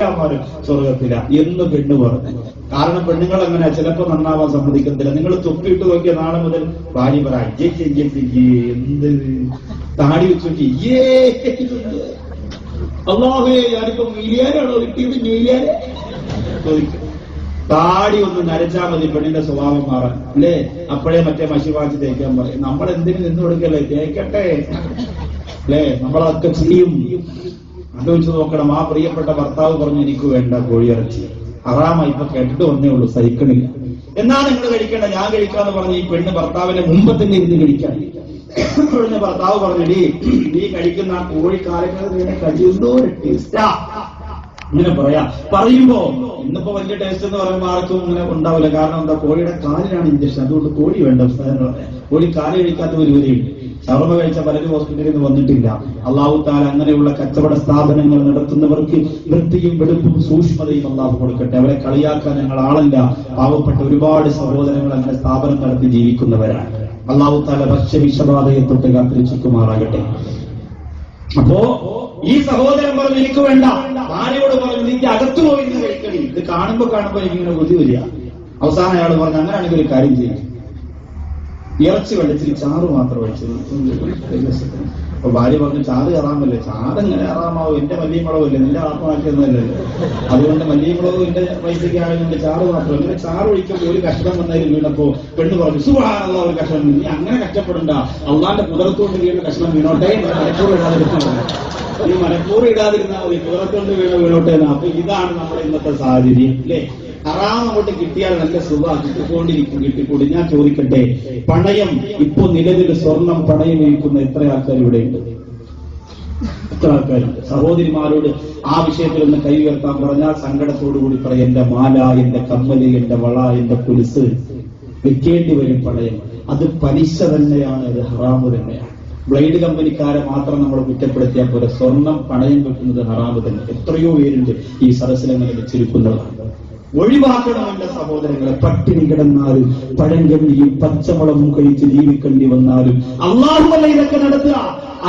സ്വർഗത്തില എന്ന് പെണ്ണ് പറഞ്ഞു. കാരണം പെണ്ണുങ്ങൾ അങ്ങനെ ചിലപ്പോ നന്നാവാൻ സമ്മതിക്കത്തില്ല. നിങ്ങൾ തൊപ്പിയിട്ട് നോക്കിയ നാളെ മുതൽ ഭാര്യ പറ എന്ത് താടി വെച്ചു അല്ലാഹുവേ ഞാനിപ്പോ മീലിയാനാണോ കിട്ടിയത് മീലിയാനെ ചോദിക്കും. താടി ഒന്ന് നരച്ചാൽ മതി പെണ്ണിന്റെ സ്വഭാവം മാറാൻ അല്ലേ? അപ്പോഴേ മറ്റേ മഷിവാച്ച് തേക്കാൻ പറയും. നമ്മൾ എന്തിനു നിന്ന് കൊടുക്കല്ലേ, തേക്കട്ടെ അല്ലേ? നമ്മളതൊക്കെ ചെയ്യും. ആലോചിച്ച് നോക്കണം. ആ പ്രിയപ്പെട്ട ഭർത്താവ് പറഞ്ഞു എനിക്ക് വേണ്ട കോഴിയിറച്ചി, ഹറാമ ഇപ്പൊ കേട്ടിട്ട് വന്നേ ഉള്ളൂ, സഹിക്കണില്ല. എന്നാ നിങ്ങൾ കഴിക്കേണ്ട, ഞാൻ കഴിക്കാന്ന് പറഞ്ഞ് ഈ പെണ്ണ് ഭർത്താവിന്റെ മുമ്പ് തന്നെ ഇരുന്ന് കഴിക്കാൻ. ഭർത്താവ് പറഞ്ഞടി നീ കഴിക്കുന്ന ആ കോഴിക്കാലൊക്കെ കഴിയുന്നോ ടേസ്റ്റാ ഇങ്ങനെ പറയുമ്പോ ഇന്നിപ്പോ വലിയ ടേസ്റ്റ് എന്ന് പറയുമ്പോൾ ആർക്കും ഇങ്ങനെ ഉണ്ടാവില്ല. കാരണം എന്താ, കോഴിയുടെ കാലിലാണ് ഇഞ്ചക്ഷൻ, അതുകൊണ്ട് കോഴി വേണ്ട. കോഴി കാല് കഴിക്കാത്തവർ വരെയുണ്ട്. ഷവർമ കഴിച്ച പലരും ഹോസ്പിറ്റലിൽ നിന്ന് വന്നിട്ടില്ല. അള്ളാഹു താല അങ്ങനെയുള്ള കച്ചവട സ്ഥാപനങ്ങൾ നടത്തുന്നവർക്ക് വൃത്തിയും വെടുപ്പും സൂക്ഷ്മതയും അള്ളാഹു കൊടുക്കട്ടെ. അവരെ കളിയാക്കാൻ ഞങ്ങൾ ആളല്ല. പാവപ്പെട്ട ഒരുപാട് സഹോദരങ്ങൾ അങ്ങനെ സ്ഥാപനം നടത്തി ജീവിക്കുന്നവരാണ്. അള്ളാഹു താല ഭക്ഷ്യവിഷബാധയെ തൊട്ട് കാത്തിരക്ഷിക്കുമാറാകട്ടെ. അപ്പോ ഈ സഹോദരൻ പറഞ്ഞു എനിക്ക് വേണ്ട, ഭാര്യയോട് പറഞ്ഞു നിന്റെ അകത്തു പോയി നിന്ന് കഴിക്കണി. ഇത് കാണുമ്പോ എനിക്കിങ്ങനെ ബുദ്ധി വരിക. അവസാനം അയാൾ പറഞ്ഞു അങ്ങനെയാണെങ്കിൽ ഒരു കാര്യം ചെയ്യും, ഇറച്ചി വെള്ളത്തിൽ ചാറ് മാത്രം വെച്ചത്. അപ്പൊ ഭാര്യ പറഞ്ഞു ചാറ് കയറാമല്ലേ? ചാറ് എങ്ങനെ കയറാമാവും? എന്റെ മല്ലിയും മുളകല്ലേ, നിന്റെ ആത്മാക്കിയൊന്നുമല്ലല്ലോ. അതുകൊണ്ട് മല്ലിയും മുളകും എന്റെ പൈസയ്ക്ക് ആയതുകൊണ്ട് ചാറ് മാത്രം. ഇങ്ങനെ ചാറ് ഒഴിക്കുമ്പോൾ ഒരു കഷ്ണം വന്നതിൽ വീണപ്പോ പെണ്ണ് പറഞ്ഞു സുബ്ഹാനല്ലാഹ്, ഒരു കഷ്ണം നീ അങ്ങനെ കഷ്ടപ്പെടണ്ട, അള്ളാന്റെ കുതിരത്തോണ്ട് വീണ കഷ്ണം വീണോട്ടെ, മനഃപൂർവ്വം ഇടാതിരുന്നാൽ നീ മനഃപൂർവ്വം ഇടാതിരുന്നാൽ മതി, കുതിരത്തോണ്ട് വീണോട്ടെ. അപ്പൊ ഇതാണ് നമ്മുടെ ഇന്നത്തെ സാഹചര്യം അല്ലേ? ഹറാം അങ്ങോട്ട് കിട്ടിയാൽ നല്ല സുഖം കിട്ടിക്കൂടി. ഞാൻ ചോദിക്കട്ടെ, പണയം ഇപ്പൊ നിലവിൽ സ്വർണം പണയം വയ്ക്കുന്ന എത്ര ആൾക്കാർ ഇവിടെ ഉണ്ട്? എത്ര ആൾക്കാരുണ്ട്? സഹോദരിമാരോട് ആ വിഷയത്തിൽ ഒന്ന് കൈ ഉയർത്താൻ പറഞ്ഞാൽ സങ്കടത്തോടുകൂടി പറയും എന്റെ മാല, എന്റെ കമ്മല്, എന്റെ വള, എന്റെ കുലുസ് വെക്കേണ്ടി വരും പണയം. അത് പലിശ തന്നെയാണ്, അത് ഹറാമ് തന്നെയാണ്. ബ്ലേഡ് കമ്പനിക്കാരെ മാത്രം നമ്മൾ കുറ്റപ്പെടുത്തിയാൽ പോലെ സ്വർണം പണയം വെക്കുന്നത് ഹറാമ് തന്നെ. എത്രയോ പേരുണ്ട് ഈ സദസ്സിലങ്ങനെ വെച്ചിരിക്കുന്നതാണ്. ഒഴിവാക്കണം എന്റെ സഹോദരങ്ങളെ. പട്ടിണി കിടന്നാലും പഴങ്കഞ്ഞിയും പച്ചമുളകും കഴിച്ച് ജീവിക്കേണ്ടി വന്നാലും അള്ളാഹുവല്ല ഇതൊക്കെ നടത്തുക.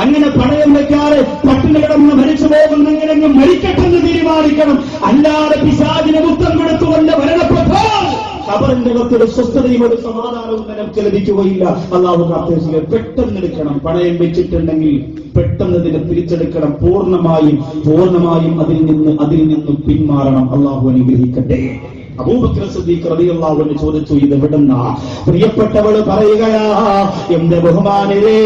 അങ്ങനെ പണയം വെക്കാതെ പട്ടിണി കിടന്ന് മരിച്ചു പോകുന്നെങ്കിലും മരിക്കട്ടെന്ന് തീരുമാനിക്കണം. അല്ലാതെ പിശാചിന് മുത്തം കൊടുത്തുകൊണ്ട് മരണപ്പെട്ടാൽ ഖബറിന്റെ അകത്തൊരു സ്വസ്ഥതയും ഒരു സമാധാനവും നിനക്ക് ലഭിക്കുകയില്ല. അള്ളാഹു പ്രാർത്ഥിക്കുക. പെട്ടെന്ന് എടുക്കണം. പണയം വെച്ചിട്ടുണ്ടെങ്കിൽ പെട്ടെന്ന് ഇതിനെ തിരിച്ചെടുക്കണം. പൂർണ്ണമായും അതിൽ നിന്ന് പിന്മാറണം. അള്ളാഹു അനുഗ്രഹിക്കട്ടെ. അബൂബക്കർ സിദ്ദീഖ് റളിയല്ലാഹു അൻഹു ചോദിച്ചു ഇത് എവിടുന്നാ? പ്രിയപ്പെട്ടവള് പറയുകയാ, എന്റെ ബഹുമാനരേ,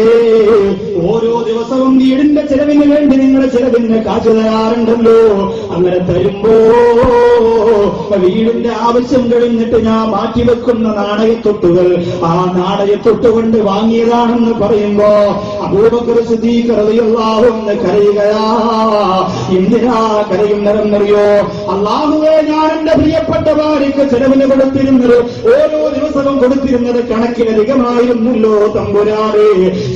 ഓരോ ദിവസവും വീടിന്റെ ചെലവിന് വേണ്ടി നിങ്ങളുടെ ചെലവിന് കാശ് തരാറുണ്ടല്ലോ. അങ്ങനെ തരുമ്പോ വീടിന്റെ ആവശ്യം കഴിഞ്ഞിട്ട് ഞാൻ മാറ്റിവെക്കുന്ന നാണയത്തൊട്ടുകൾ ആ നാണയത്തൊട്ടുകൊണ്ട് വാങ്ങിയതാണെന്ന് പറയുമ്പോ അബൂബക്കർ സിദ്ദീഖ് റളിയല്ലാഹു അൻഹു കരയുകയാ. എന്തിനാ കരയുന്നതെന്നറിയോ? അല്ലാഹുവേ, ഞാൻ എന്റെ പ്രിയപ്പെട്ട ഭാര്യയ്ക്ക് ചെലവിന് കൊടുത്തിരുന്നത്, ഓരോ ദിവസവും കൊടുത്തിരുന്നത് കണക്കിലധികമായിരുന്നല്ലോ തമ്പുരാനെ,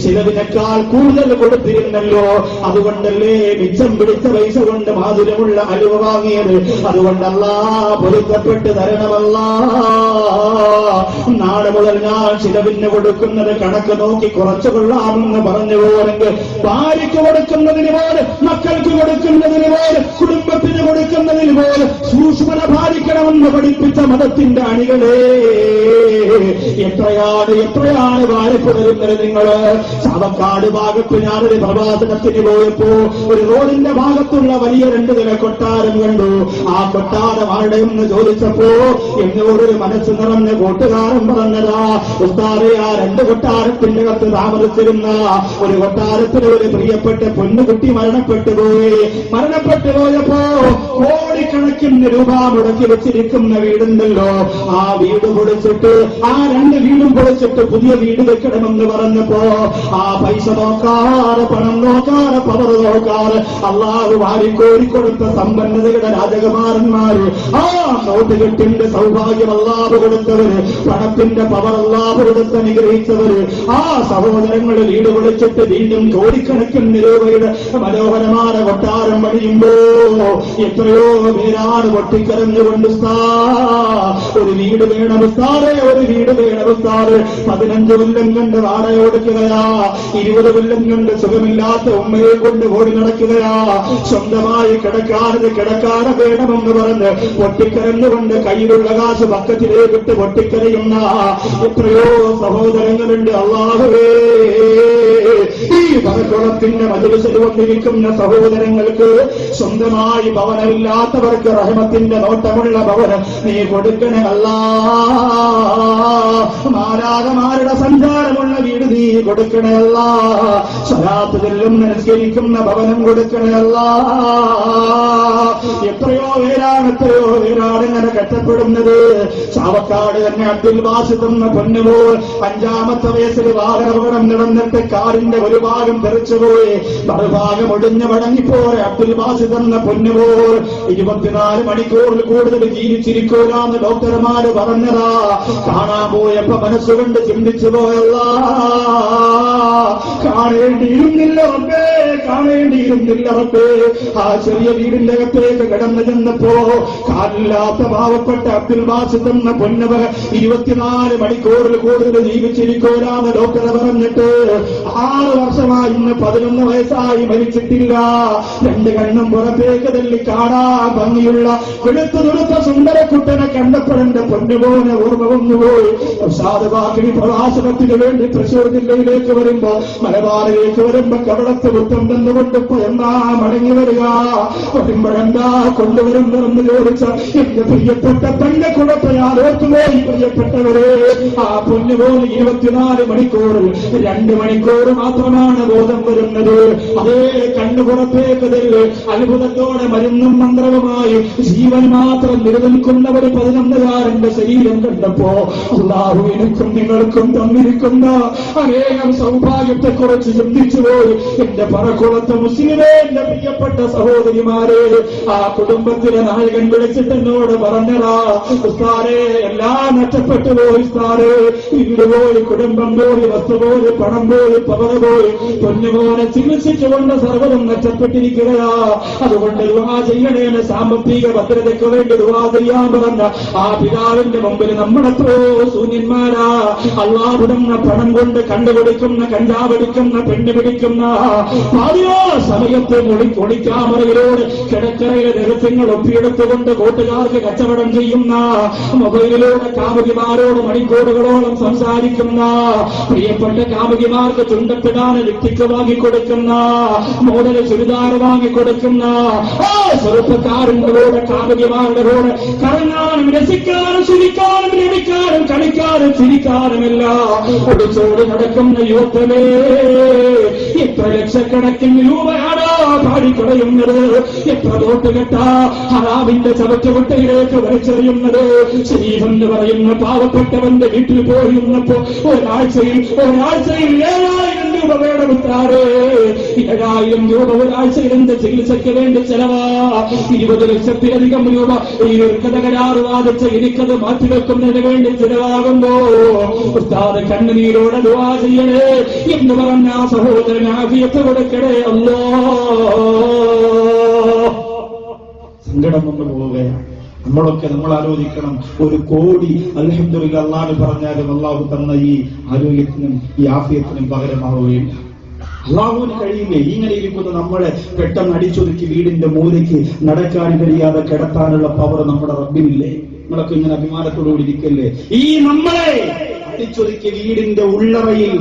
ചിലവിനേക്കാൾ കൂടുതൽ കൊടുത്തിരുന്നല്ലോ. അതുകൊണ്ടല്ലേ മിച്ചം പിടിച്ച പൈസ കൊണ്ട് മാധുര്യമുള്ള അലുവ വാങ്ങിയത്. അതുകൊണ്ടല്ലാ പൊരുത്തപ്പെട്ട് തരണമല്ലാ. നാളെ മുതൽ ഞാൻ ചിലവിന് കൊടുക്കുന്നത് കണക്ക് നോക്കി കുറച്ചു കൊള്ളാമെന്ന് പറഞ്ഞു പോരെങ്കിൽ ഭാര്യയ്ക്ക് കൊടുക്കുന്നതിന് പോലെ, മക്കൾക്ക് കൊടുക്കുന്നതിന് പോലെ, കുടുംബത്തിന് കൊടുക്കുന്നതിന് പോലെ സൂക്ഷ്മത പാലിക്കണമെന്ന് പഠിപ്പിച്ച മതത്തിന്റെ അണികളെ എത്രയാണ് വാരിപ്പുണരുന്നത് നിങ്ങള്. ചാവക്കാട് ഭാഗത്ത് ഞാനൊരു പ്രഭാഷണത്തിന് പോയപ്പോ ഒരു റോഡിന്റെ ഭാഗത്തുള്ള വലിയ 2 നില കൊട്ടാരം കണ്ടു. ആ കൊട്ടാരം ആരുടെയെന്ന് ചോദിച്ചപ്പോ എന്നോടൊരു മനസ്സ് നിറഞ്ഞ കൂട്ടുകാരൻ പറഞ്ഞതാ, ഉസ്താദേ, ആ 2 കൊട്ടാരത്തിന്റെ അകത്ത് താമസിച്ചിരുന്ന ഒരു കൊട്ടാരത്തിന് ഒരു പ്രിയപ്പെട്ട പൊന്നുകുട്ടി മരണപ്പെട്ടു പോയപ്പോ കോടിക്കണക്കിന് രൂപ മുടക്കി വെച്ചിരിക്കുന്ന വീടുണ്ടല്ലോ. ആ വീട് പൊളിച്ചിട്ട്, ആ 2 വീടും പൊളിച്ചിട്ട് പുതിയ വീട് വെക്കണമെന്ന് പറഞ്ഞപ്പോ ആ പൈസ നോക്കാറ്, പണം നോക്കാറ്, പവർ നോക്കാറ് അള്ളാഹു വാരിക്കോരി കൊടുത്ത സമ്പന്നതയുടെ രാജകുമാരന്മാര് ആ നോട്ടുകെട്ടിന്റെ സൗഭാഗ്യം അല്ലാഹു കൊടുത്തവര്, പണത്തിന്റെ പവർ അല്ലാഹു കൊടുത്ത് അനുഗ്രഹിച്ചവര്, ആ സഹോദരങ്ങളെ വീട് വിളിച്ചിട്ട് വീണ്ടും കോടിക്കണക്കിന് രൂപയുടെ മനോഹരമായ കൊട്ടാരം പണിയുമ്പോ എത്രയോ പേരാണ് പൊട്ടിക്കരഞ്ഞുകൊണ്ട് ഒരു വീട് വേണം ഉസ്താദേ, ഒരു വീട് വേണം ഉസ്താദേ. 15 കൊല്ലം കൊണ്ട് വാടക കൊടുക്കുകയാ, 20 കൊല്ലം കൊണ്ട് സുഖമില്ലാത്ത ഉമ്മയെ കൊണ്ട് ഓടി നടക്കുകയാ. സ്വന്തമായി കിടക്കാതെ വേണമെന്ന് പറഞ്ഞ് പൊട്ടിക്കരഞ്ഞുകൊണ്ട് കയ്യിലുള്ള കാശ് ബക്കറ്റിലേക്കിട്ട് പൊട്ടിക്കരയുന്ന എത്രയോ സഹോദരങ്ങളുണ്ട്. അല്ലാഹുവേ, ഈ ഭരണത്തിന്റെ മജ്‌ലിസിൽ വന്നിരിക്കുന്ന സഹോദരങ്ങൾക്ക്, സ്വന്തമായി ഭവനമില്ലാത്തവർക്ക് റഹ്മത്തിന്റെ നോട്ടമുള്ള ഭവനം നീ കൊടുക്കണേ അല്ലാഹ്. മാലാഖമാരുടെ സഞ്ചാരമുള്ള വീട് നീ കൊടുക്കണേ അല്ലാഹ്. സ്വലാത്ത് ചൊല്ലും നമസ്കരിക്കുന്ന ഭവനം കൊടുക്കണേ അല്ലാഹ്. എത്രയോ പേരാണ് ഇങ്ങനെ കഷ്ടപ്പെടുന്നത്. ചാവക്കാട് തന്നെ അബ്ദുൽ ബാസിത്ത് എന്ന പൊന്നുപോൽ 5ാമത്തെ വയസ്സിൽ വാഹനാപകടം നടന്നിട്ട് കാറിന്റെ ഒരു ഭാഗം തെറിച്ചുപോയി, മറുഭാഗം ഒടിഞ്ഞു മടങ്ങിപ്പോയ അബ്ദുൽ ബാസിത്ത് എന്ന പൊന്നുപോൽ 24 മണിക്കൂറിൽ കൂടുതൽ ജീവിച്ചിരിക്കൂലെന്ന് ഡോക്ടർമാര് പറഞ്ഞതാ. കാണാൻ പോയപ്പോ മനസ്സുകൊണ്ട് ചിന്തിച്ചു പോയല്ല, കാണേണ്ടിയിരുന്നില്ല റബ്ബേ. ആ ചെറിയ വീടിന്റെ അകത്തേക്ക് കടന്നു ചെന്നപ്പോ കാലില്ലാത്ത പാവപ്പെട്ട അബ്ദുൽ ബാസിത്ത് എന്ന പൊന്നവർ 24 മണിക്കൂറിൽ കൂടുതൽ ജീവിച്ചിരിക്കൂലെന്ന് ഡോക്ടർ പറഞ്ഞിട്ട് 6 വർഷമായി, ഇന്ന് 11 വയസ്സായി മരിച്ചിട്ടില്ല. 2 കണ്ണും പുറത്തേക്ക് തള്ളി കാണാൻ ഭംഗിയുള്ള വെളുത്തു തുടുത്ത സുന്ദരക്കുട്ടനെ കണ്ടപ്പോഴെന്റെ പൊന്നുപോലെ ഓർമ്മ വന്നുപോയി. സാധുവാക്കിനി പ്രവാസനത്തിന് വേണ്ടി തൃശൂർ ജില്ലയിലേക്ക് വരുമ്പോ, മലബാറിലേക്ക് വരുമ്പോ കവളത്ത് മുത്തം തന്നുകൊണ്ടിപ്പോ എന്നാ മടങ്ങി വരിക, വരുമ്പോഴെന്താ കൊണ്ടുവരുന്നതെന്ന് ചോദിച്ച എന്റെ പ്രിയപ്പെട്ട തന്റെ കുടത്തെ ഞാൻ ഓർത്തുപോയി. പ്രിയപ്പെട്ടവരെ, ആ പൊന്നുപോലെ 24 മണിക്കൂറിൽ 2 മണിക്കൂർ മാത്രമാണ് ബോധം വരുന്നത്. അതേ കണ്ണു പുറത്തേക്ക് തരിക, അത്ഭുതത്തോടെ മരുന്നും മന്ത്രവുമായി ജീവൻ മാത്രം നിലനിൽക്കുന്ന ഒരു 11കാരന്റെ ശരീരം കണ്ടപ്പോ അല്ലാഹു എനിക്കും നിങ്ങൾക്കും തന്നിരിക്കുന്ന അനേകം സൗഭാഗ്യത്തെക്കുറിച്ച് ചിന്തിച്ചുപോയി. എന്റെ പറക്കുളത്തെ മുസ്ലിമേ, എന്റെ പ്രിയപ്പെട്ട സഹോദരിമാരെ, ആ കുടുംബത്തിലെ നായകൻ വിളിച്ചിട്ട് എന്നോട് പറഞ്ഞതാ, ഉസ്താദേ എല്ലാം നഷ്ടപ്പെട്ടു പോയി ഉസ്താദേ. വീട് പോയി, കുടുംബം പോയി, വസ്തു പോയി, പണം പോയി, പവർ പോയി, പൊന്നുപോലെ ചികിത്സിച്ചുകൊണ്ട് സർവ്വതും നഷ്ടപ്പെട്ടിരിക്കുകയാ. അതുകൊണ്ട് ദുആ ചെയ്യണേന്, സാമ്പത്തിക ഭദ്രതയ്ക്ക് വേണ്ടി ദുആ ചെയ്യാൻ പറഞ്ഞ ആ പിതാവിന്റെ മുമ്പിൽ നമ്മളെത്രയോ ശൂന്യന്മാരാ. അല്ലാഹുവിടുന്ന പണം കൊണ്ട് കണ്ടുപിടിക്കുന്ന, കഞ്ചാവടിക്കുന്ന, പെണ്ണ് പിടിക്കുന്ന പാതിയോ സമയത്ത് ഒളിക്യാമറയിലൂടെ കിടക്കറയിലെ രഹസ്യങ്ങൾ ഒപ്പിയെടുത്തുകൊണ്ട് കൂട്ടുകാർക്ക് കച്ചവടം ചെയ്യുന്ന, മൊബൈലിലൂടെ കാമുകിമാരോട് മണിക്കൂറുകളോളം സംസാരിക്കുന്ന, പ്രിയപ്പെട്ട കാമുകിമാർക്ക് ചുണ്ടത്തിടാൻ ലിപ്റ്റിക്ക് വാങ്ങിക്കൊടുക്കുന്ന, മോഡൽ ചുരിദാർ വാങ്ങിക്കൊടുക്കുന്ന, ചെറുപ്പക്കാരന്റെ കൂടെ കാമുകിമാരുടെ കൂടെ കറങ്ങാനും രസിക്കാനും ചിരിക്കാനും ലഭിക്കാനും കളിക്കാനും ചിരിക്കാനുമില്ല ഒടിച്ചോട് നടക്കുന്ന യുവത്വമേ, എത്ര ലക്ഷക്കണക്കിന് രൂപയാണ് പാടിക്കളയുന്നത്, എത്ര നോട്ടുകെട്ടാ ഹറാമിന്റെ ചവറ്റുകുട്ടയിലേക്ക് വലിച്ചെറിയുന്നത്. ശരീഫെന്ന് പറയുന്ന പാവപ്പെട്ടവന്റെ വീട്ടിൽ പോയിരുന്നപ്പോ ഒരാഴ്ചയിൽ 7000 രൂപ വേണം ഉത്താറേ. 7000 രൂപ ഒരാഴ്ചയിൽ എന്റെ ചികിത്സയ്ക്ക് വേണ്ടി ചെലവാ. 20 ലക്ഷത്തിലധികം രൂപ ഈ കരാറ് വാദിച്ച് എനിക്കത് മാറ്റിവെക്കുന്നതിന് വേണ്ടി ചിലവാകുമ്പോ ഉസ്താദ് കണ്ണുനീരോടെ ദുആ ചെയ്യണേ എന്ന് പറഞ്ഞ ആ സഹോദരൻ ആഫിയത്ത് കൊടുക്കണേ അല്ലാഹ്. സങ്കടം വന്നു പോവുകയാണ്. നമ്മൾ ആലോചിക്കണം, 1 കോടി അൽഹംദുലില്ലാഹ് അല്ലാഹു പറഞ്ഞാലും അല്ലാഹു തന്ന ഈ ആരോഗ്യത്തിനും ഈ ആഫിയത്തിനും പകരമാവുകയില്ല. അല്ലാഹുവിന് കഴിയില്ലേ ഇങ്ങനെ ഇരിക്കുന്ന നമ്മളെ പെട്ടെന്ന് അടിച്ചൊതുക്കി വീടിന്റെ മൂലയ്ക്ക് നടക്കാൻ കഴിയാതെ കിടത്താനുള്ള പവർ നമ്മുടെ റബ്ബിനില്ലേ? നമ്മളൊക്കെ ഇങ്ങനെ അഭിമാനത്തോടുകൂടി ഇരിക്കല്ലേ? ഈ നമ്മളെ അടിച്ചൊതുക്കി വീടിന്റെ ഉള്ളറയിൽ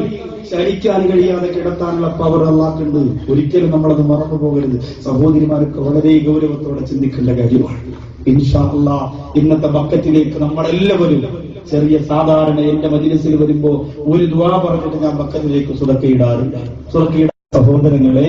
ചലിക്കാൻ കഴിയാതെ കിടത്താനുള്ള പവർ അല്ലാഹുണ്ട്. ഒരിക്കലും നമ്മളത് മറന്നു പോകരുത്. സഹോദരിമാർക്ക് വളരെ ഗൗരവത്തോടെ ചിന്തിക്കേണ്ട കാര്യമാണ്. ഇൻഷാ അല്ലാഹ് ഇന്നത്തെ ബക്കറ്റിലേക്ക് നമ്മളെല്ലാവരും ചെറിയ സാധാരണ എന്റെ മജ്‌ലിസിൽ വരുമ്പോ ഒരു ദുആ പറഞ്ഞിട്ട് ഞാൻ ബക്കറ്റിലേക്ക് സുദഖയിടാറുണ്ട്. സുദഖയുടെ സഹോദരങ്ങളെ,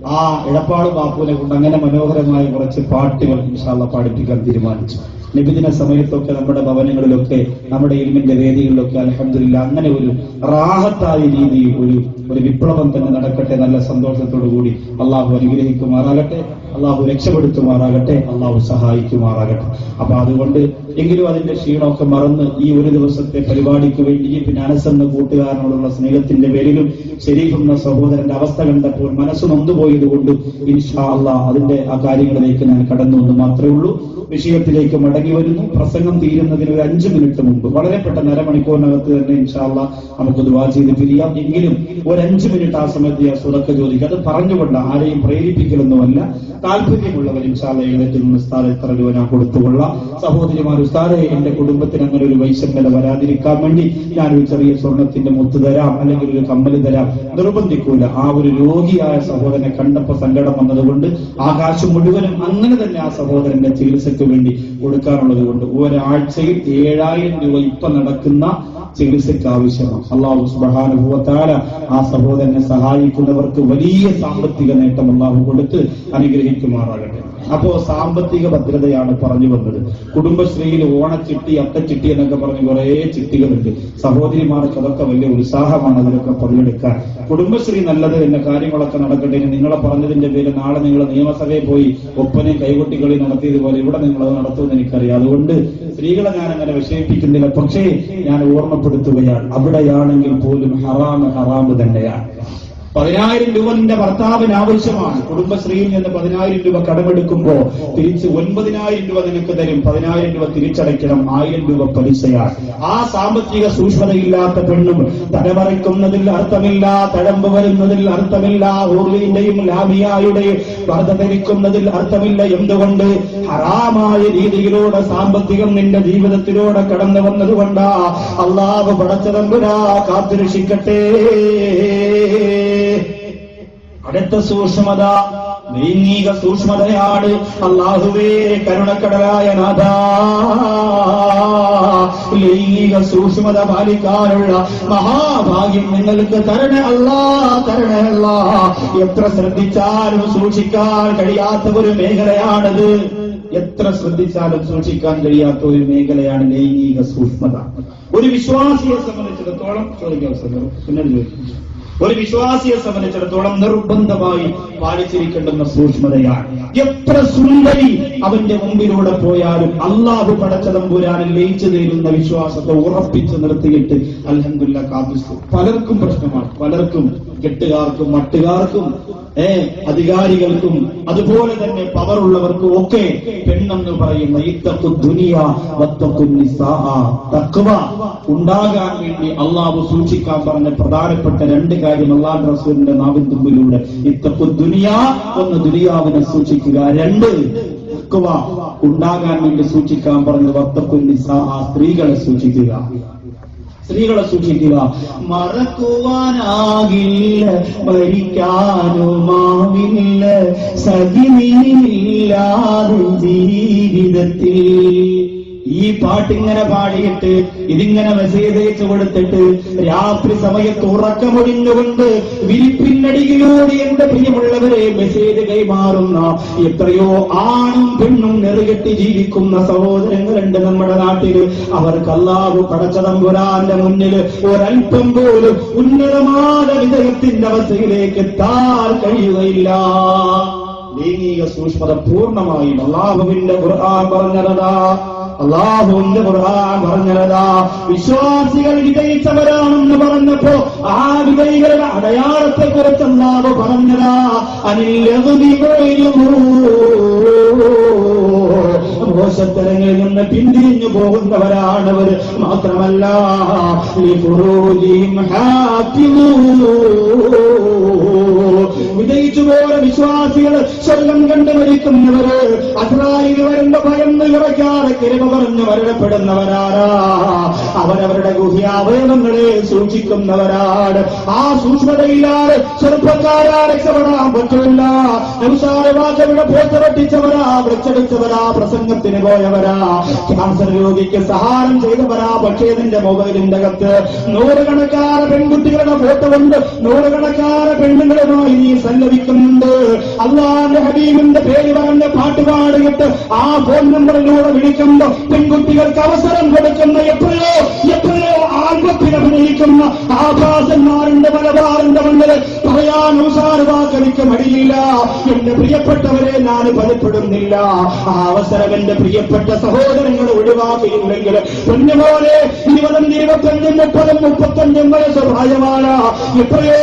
ആ എടപ്പാട് ബാപ്പുവിനെ കൊണ്ട് അങ്ങനെ മനോഹരമായ കുറച്ച് പാട്ടുകൾ ഇൻഷാ അല്ലാഹ് പാടിപ്പിക്കാൻ തീരുമാനിച്ചു. നബിദിന സമയത്തൊക്കെ നമ്മുടെ ഭവനങ്ങളിലൊക്കെ നമ്മുടെ ഇൽമിന്റെ വേദികളിലൊക്കെ അൽഹംദുലില്ലാഹ് അങ്ങനെ ഒരു റാഹത്തായ രീതിയിൽ ഒരു വിപ്ലവം തന്നെ നടക്കട്ടെ. നല്ല സന്തോഷത്തോടു കൂടി അള്ളാഹു അനുഗ്രഹിക്കുമാറാകട്ടെ, അള്ളാഹു രക്ഷപ്പെടുത്തുമാറാകട്ടെ, അള്ളാഹു സഹായിക്കുമാറാകട്ടെ. അപ്പൊ അതുകൊണ്ട് എങ്കിലും അതിന്റെ ക്ഷീണമൊക്കെ മറന്ന് ഈ ഒരു ദിവസത്തെ പരിപാടിക്ക് വേണ്ടി പിന്നെ അനസെന്ന കൂട്ടുകാരനോടുള്ള സ്നേഹത്തിന്റെ പേരിലും ഷെരീഫ് എന്ന സഹോദരന്റെ അവസ്ഥ കണ്ടപ്പോൾ മനസ്സ് നൊന്നുപോയത് കൊണ്ടും ഇൻഷാ അല്ലാഹ് അതിന്റെ ആ കാര്യങ്ങളിലേക്ക് ഞാൻ കടന്നു എന്ന് മാത്രമേ ഉള്ളൂ. വിഷയത്തിലേക്ക് മടങ്ങി വരുന്നു. പ്രസംഗം തീരുന്നതിന് ഒരു 5 മിനിറ്റ് മുമ്പ് വളരെ പെട്ടെന്ന് അരമണിക്കൂറിനകത്ത് തന്നെ ഇൻഷാ അല്ലാഹ് നമുക്ക് ദുആ ചെയ്ത് പിരിയാം. എങ്കിലും ഒരു 5 മിനിറ്റ് ആ സമയത്ത് ഞാൻ സുറക്ക ചോദിക്കുക. അത് പറഞ്ഞുകൊണ്ട് ആരെയും പ്രേരിപ്പിക്കലൊന്നുമല്ല. താല്പര്യമുള്ളവർ ഇൻഷാ അല്ലാഹ് എഴുന്നേറ്റ് നിന്ന് ഉസ്താദ് എത്ര രൂപ ഞാൻ കൊടുത്തുകൊള്ളാം. സഹോദരിമാർ, ഉസ്താദെ എന്റെ കുടുംബത്തിന് അങ്ങനെ ഒരു വൈഷമ്യത വരാതിരിക്കാൻ വേണ്ടി ഞാനൊരു ചെറിയ സ്വർണത്തിന്റെ മുത്ത് തരാം, അല്ലെങ്കിൽ ഒരു കമ്മല് തരാം, നിർബന്ധിക്കൂല. ആ ഒരു രോഗിയായ സഹോദരനെ കണ്ടപ്പോ സങ്കടം വന്നതുകൊണ്ട് ആകാശം മുഴുവനും അങ്ങനെ തന്നെ ആ സഹോദരന്റെ ചികിത്സയ്ക്ക് വേണ്ടി കൊടുക്കാനുള്ളത് കൊണ്ട് ഒരാഴ്ചയിൽ 7000 രൂപ ഇപ്പൊ നടക്കുന്ന ചികിത്സയ്ക്ക് ആവശ്യമാണ്. അല്ലാഹു സുബ്ഹാനഹു വ തആല ആ സഹോദരനെ സഹായിക്കുന്നവർക്ക് വലിയ സാമ്പത്തിക നേട്ടം അല്ലാഹു കൊടുത്ത് അനുഗ്രഹിക്കുമാറാകട്ടെ. അപ്പോ സാമ്പത്തിക ഭദ്രതയാണ് പറഞ്ഞു വന്നത്. കുടുംബശ്രീയിൽ ഓണച്ചിട്ടി, അത്തച്ചിട്ടി എന്നൊക്കെ പറഞ്ഞ് കുറെ ചിട്ടികളുണ്ട്. സഹോദരിമാർക്ക് അതൊക്കെ വലിയ ഉത്സാഹമാണ് അതിലൊക്കെ പങ്കെടുക്കാൻ. കുടുംബശ്രീ നല്ലത് എന്ന കാര്യങ്ങളൊക്കെ നടക്കട്ടെ. നിങ്ങളെ പറഞ്ഞതിന്റെ പേര് നാളെ നിങ്ങൾ നിയമസഭയിൽ പോയി ഒപ്പനയും കൈകൊട്ടിക്കളി നടത്തിയതുപോലെ ഇവിടെ നിങ്ങൾ അത് നടത്തുമെന്ന് എനിക്കറിയാം. അതുകൊണ്ട് സ്ത്രീകളെ ഞാൻ അങ്ങനെ വിഷയിപ്പിക്കുന്നില്ല. പക്ഷേ ഞാൻ ഓർമ്മപ്പെടുത്തുകയാണ്, അവിടെയാണെങ്കിൽ പോലും ഹറാമ് തന്നെയാണ്. 10,000 രൂപ നിന്റെ ഭർത്താവിന് ആവശ്യമാണ്. കുടുംബശ്രീയിൽ നിന്ന് 10,000 രൂപ കടമെടുക്കുമ്പോ തിരിച്ച് 9,000 രൂപ നിനക്ക് തരും. 10,000 രൂപ തിരിച്ചടയ്ക്കണം. 1000 രൂപ പലിശയാണ്. ആ സാമ്പത്തിക സൂക്ഷ്മതയില്ലാത്ത പെണ്ണും തലമറിക്കുന്നതിൽ അർത്ഥമില്ല, തഴമ്പ് വരുന്നതിൽ അർത്ഥമില്ല, ഊർലിന്റെയും ലാമിയായുടെയും പർദ്ദ ധരിക്കുന്നതിൽ അർത്ഥമില്ല. എന്തുകൊണ്ട്? ഹറാമായ രീതിയിലൂടെ സാമ്പത്തികം നിന്റെ ജീവിതത്തിലൂടെ കടന്നു വന്നതുകൊണ്ടാ. അല്ലാഹു പടച്ചതമ്പുരാ കാത്തുരക്ഷിക്കട്ടെ. അടുത്ത സൂക്ഷ്മത ലൈംഗിക സൂക്ഷ്മതയാണ്. അല്ലാഹുവേ കരുണക്കടലായ നാഥാ, ലൈംഗിക സൂക്ഷ്മത പാലിക്കാനുള്ള മഹാഭാഗ്യം നിങ്ങൾക്ക് തരണേ അല്ലാ, തരണേ അല്ലാ. എത്ര ശ്രദ്ധിച്ചാലും സൂക്ഷിക്കാൻ കഴിയാത്ത ഒരു മേഖലയാണത്. എത്ര ശ്രദ്ധിച്ചാലും സൂക്ഷിക്കാൻ കഴിയാത്ത ഒരു മേഖലയാണ് ലൈംഗിക സൂക്ഷ്മത. ഒരു വിശ്വാസിയെ സംബന്ധിച്ചിടത്തോളം ഒരു വിശ്വാസിയെ സംബന്ധിച്ചിടത്തോളം നിർബന്ധമായി പാലിച്ചിരിക്കേണ്ടുന്ന സൂക്ഷ്മതയാണ്. എത്ര സുന്ദരി അവന്റെ മുമ്പിലൂടെ പോയാലും അല്ലാഹു പടച്ചതമ്പുരാനിൽ ലയിച്ചു തരുന്ന വിശ്വാസത്തെ ഉറപ്പിച്ചു നിർത്തിയിട്ട് അൽഹംദുലില്ലാഹ് കാത്തിച്ചു. പലർക്കും പ്രശ്നമാണ്. പലർക്കും, കെട്ടുകാർക്കും മട്ടുകാർക്കും അധികാരികൾക്കും അതുപോലെ തന്നെ പവറുള്ളവർക്കും ഒക്കെ പെണ്ണെന്ന് പറയുന്ന ഇത്തഖു ദുനിയ വത്തഖു നിസാ, തഖ്വ ഉണ്ടാകാൻ വേണ്ടി അല്ലാഹു സൂക്ഷിക്കാൻ പറഞ്ഞ പ്രധാനപ്പെട്ട 2 കാര്യം അല്ലാഹുവിന്റെ റസൂലിന്റെ നാവിൻ തുമ്പിലൂടെ. ഇത്തഖു ദുനിയ, ഒന്ന് ദുനിയാവിനെ സൂക്ഷിക്കുക. 2 തഖ്വ ഉണ്ടാകാൻ വേണ്ടി സൂക്ഷിക്കാൻ പറഞ്ഞത് വത്തഖു നിസാ, സ്ത്രീകളെ സൂക്ഷിക്കുക. സ്ത്രീകളെ സൂക്ഷിക്കുക. മറക്കുവാനാകില്ല, മരിക്കാനുമാവില്ല, സഖിനില്ലാതെ ജീവിതത്തിൽ. ഈ പാട്ടിങ്ങനെ പാടിയിട്ട് ഇതിങ്ങനെ മെസ്സേജ് അയച്ചു കൊടുത്തിട്ട് രാത്രി സമയത്ത് ഉറക്കമൊഴിഞ്ഞുകൊണ്ട് വിരിപ്പിനടിയിലൂടെ എന്റെ പ്രിയമുള്ളവരെ മെസ്സേജ് കൈമാറുന്ന എത്രയോ ആണും പെണ്ണും നെറുകെട്ടി ജീവിക്കുന്ന സഹോദരങ്ങളുണ്ട് നമ്മുടെ നാട്ടില്. അവർക്ക് അല്ലാഹു പടച്ചതമ്പുരാന്റെ മുന്നിൽ ഒരൽപ്പം പോലും ഉന്നതമായ വിജയത്തിന്റെ അവസ്ഥയിലേക്ക് എത്താൻ കഴിയുകയില്ല. ലൈംഗിക സൂക്ഷ്മത പൂർണ്ണമായും അല്ലാഹുവിന്റെ ഖുർആൻ പറഞ്ഞതാ. അല്ലാഹുവിന്റെ ഖുർആൻ പറഞ്ഞതാ. വിശ്വാസികൾ വിജയിച്ചവരാണെന്ന് പറഞ്ഞപ്പോ ആ വിജയികളുടെ അടയാളത്തെ കുറിച്ച് അല്ലാഹു പറഞ്ഞതാ. മോശത്തരങ്ങളിൽ നിന്ന് പിന്തിരിഞ്ഞു പോകുന്നവരാണവർ. മാത്രമല്ല വിജയിച്ചു പോയ വിശ്വാസികൾ സ്വർഗം കണ്ടു മരിക്കുന്നവര് അസ്രായിൽ വരുന്ന ഭയന്ന് കുറയ്ക്കാതെ കിരുമ പറഞ്ഞ് മരണപ്പെടുന്നവരാരാ? അവരവരുടെ ഗുഹ്യാവയവങ്ങളെ സൂക്ഷിക്കുന്നവരാണ്. ആ സൂക്ഷ്മതയില്ലാതെ ചെറുപ്പക്കാരാ രക്ഷപ്പെടാൻ പറ്റില്ല. നൗസാരവാക്കവിടെ പോത്തവട്ടിച്ചവരാ, വൃക്ഷടിച്ചവരാ, പ്രസംഗത്തിന് പോയവരാ, ക്യാൻസർ രോഗിക്ക് സഹായം ചെയ്തവരാ. പക്ഷേ നിന്റെ മൊബൈലിന്റെ അകത്ത് നൂറുകണക്കാറ് പെൺകുട്ടികളുടെ ഫോട്ടോ ഉണ്ട്, നൂറുകണക്കാറ് പെണ്ണുങ്ങളുമായി നീ സല്ലപിക്കുന്നുണ്ട്. അള്ളാന്റെ ഹബീബിന്റെ പേര് പറഞ്ഞ് പാട്ടുപാടിയിട്ട് ആ ഫോൺ നമ്പറിലൂടെ വിളിക്കുമ്പോ പെൺകുട്ടികൾക്ക് അവസരം കൊടുക്കുന്ന എപ്പോഴോ ആത്മത്തിൽ അഭിനയിക്കുന്ന ആഭാസന്മാരുടെ മലബാറിന്റെ മുന്നിൽ പറയാൻ ഉസാറുവാക്കരിക്ക് മടിയില്ല. എന്റെ പ്രിയപ്പെട്ടവരെ ഞാൻ ഭയപ്പെടുന്നില്ല. ആ അവസരം എന്റെ പ്രിയപ്പെട്ട സഹോദരങ്ങൾ ഒഴിവാക്കിയില്ലെങ്കിൽ പൊന്നുപോലെ 20, 25, 30, 35 വയസ്സ് പ്രായമാണ്. എത്രയോ